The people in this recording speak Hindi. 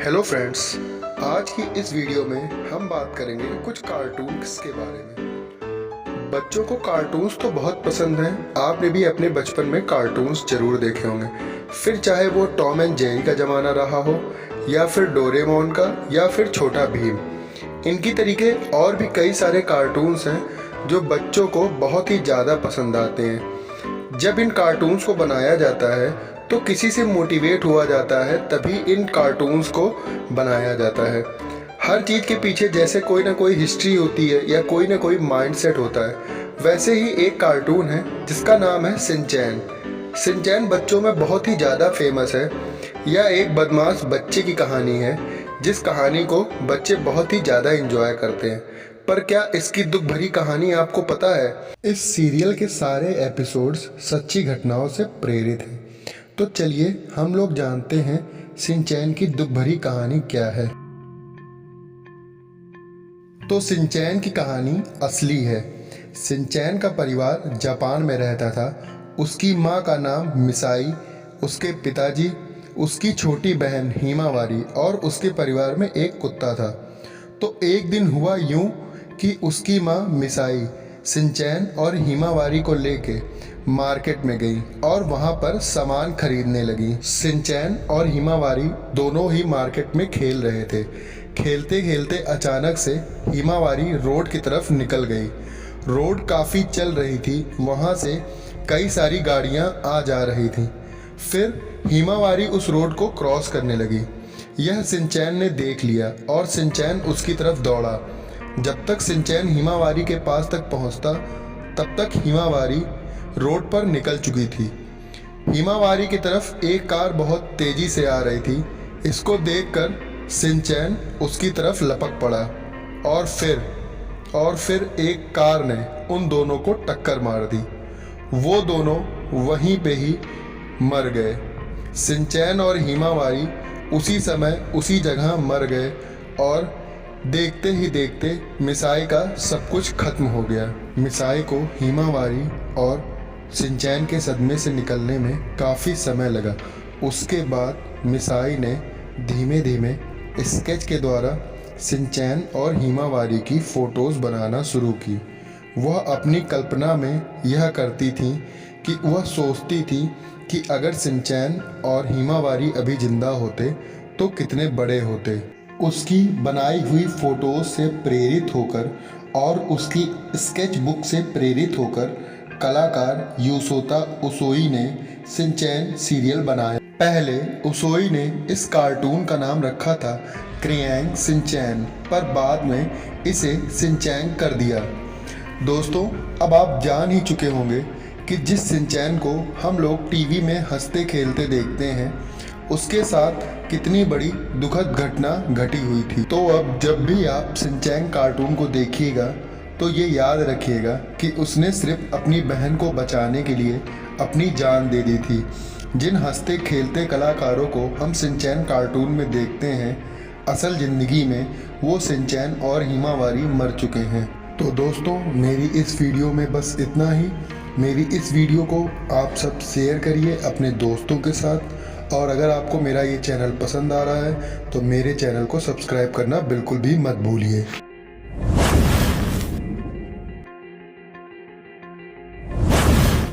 हेलो फ्रेंड्स, आज की इस वीडियो में हम बात करेंगे कुछ कार्टून्स के बारे में। बच्चों को कार्टून्स तो बहुत पसंद हैं। आपने भी अपने बचपन में कार्टून्स जरूर देखे होंगे, फिर चाहे वो टॉम एंड जेरी का ज़माना रहा हो या फिर डोरेमोन का या फिर छोटा भीम। इनकी तरीके और भी कई सारे कार्टून्स हैं जो बच्चों को बहुत ही ज़्यादा पसंद आते हैं। जब इन कार्टून्स को बनाया जाता है तो किसी से मोटिवेट हुआ जाता है, तभी इन कार्टून्स को बनाया जाता है। हर चीज़ के पीछे जैसे कोई ना कोई हिस्ट्री होती है या कोई ना कोई माइंडसेट होता है, वैसे ही एक कार्टून है जिसका नाम है शिनचैन। शिनचैन बच्चों में बहुत ही ज़्यादा फेमस है। यह एक बदमाश बच्चे की कहानी है, जिस कहानी को बच्चे बहुत ही ज़्यादा एंजॉय करते हैं। पर क्या इसकी दुख भरी कहानी आपको पता है? इस सीरियल के सारे एपिसोड्स सच्ची घटनाओं से प्रेरित हैं। तो चलिए हम लोग जानते हैं शिनचैन की दुख भरी कहानी क्या है। तो शिनचैन की कहानी असली है। शिनचैन का परिवार जापान में रहता था। उसकी माँ का नाम मिसाई, उसके पिताजी, उसकी छोटी बहन हिमावारी और उसके परिवार में एक कुत्ता था। तो एक दिन हुआ यूं कि उसकी माँ मिसाई शिनचैन और हिमावारी को लेके मार्केट में गई और वहाँ पर सामान खरीदने लगी। शिनचैन और हिमावारी दोनों ही मार्केट में खेल रहे थे। खेलते खेलते अचानक से हिमावारी रोड की तरफ निकल गई। रोड काफ़ी चल रही थी, वहाँ से कई सारी गाड़ियाँ आ जा रही थीं। फिर हिमावारी उस रोड को क्रॉस करने लगी। यह शिनचैन ने देख लिया और शिनचैन उसकी तरफ दौड़ा। जब तक शिनचैन हिमावारी के पास तक पहुँचता, तब तक हिमावारी रोड पर निकल चुकी थी। हिमावारी की तरफ एक कार बहुत तेजी से आ रही थी। इसको देखकर शिनचैन उसकी तरफ लपक पड़ा और फिर एक कार ने उन दोनों को टक्कर मार दी। वो दोनों वहीं पे ही मर गए। शिनचैन और हिमावारी उसी समय उसी जगह मर गए और देखते ही देखते मिसाई का सब कुछ खत्म हो गया। मिसाई को हिमावारी और शिनचैन के सदमे से निकलने में काफ़ी समय लगा। उसके बाद मिसाई ने धीमे धीमे स्केच के द्वारा शिनचैन और हिमावारी की फ़ोटोज़ बनाना शुरू की। वह अपनी कल्पना में यह करती थी कि वह सोचती थी कि अगर शिनचैन और हिमावारी अभी ज़िंदा होते तो कितने बड़े होते। उसकी बनाई हुई फ़ोटोज़ से प्रेरित होकर और उसकी स्केच बुक से प्रेरित होकर कलाकार युसोता उसोई ने शिनचैन सीरियल बनाया। पहले उसोई ने इस कार्टून का नाम रखा था क्रेयांग शिनचैन, पर बाद में इसे शिनचैन कर दिया। दोस्तों, अब आप जान ही चुके होंगे कि जिस शिनचैन को हम लोग टीवी में हंसते खेलते देखते हैं, उसके साथ कितनी बड़ी दुखद घटना घटी हुई थी। तो अब जब भी आप शिनचैन कार्टून को देखिएगा तो ये याद रखिएगा कि उसने सिर्फ अपनी बहन को बचाने के लिए अपनी जान दे दी थी। जिन हंसते खेलते कलाकारों को हम शिनचैन कार्टून में देखते हैं, असल ज़िंदगी में वो शिनचैन और हिमावारी मर चुके हैं। तो दोस्तों, मेरी इस वीडियो में बस इतना ही। मेरी इस वीडियो को आप सब शेयर करिए अपने दोस्तों के साथ, और अगर आपको मेरा ये चैनल पसंद आ रहा है तो मेरे चैनल को सब्सक्राइब करना बिल्कुल भी मत भूलिए।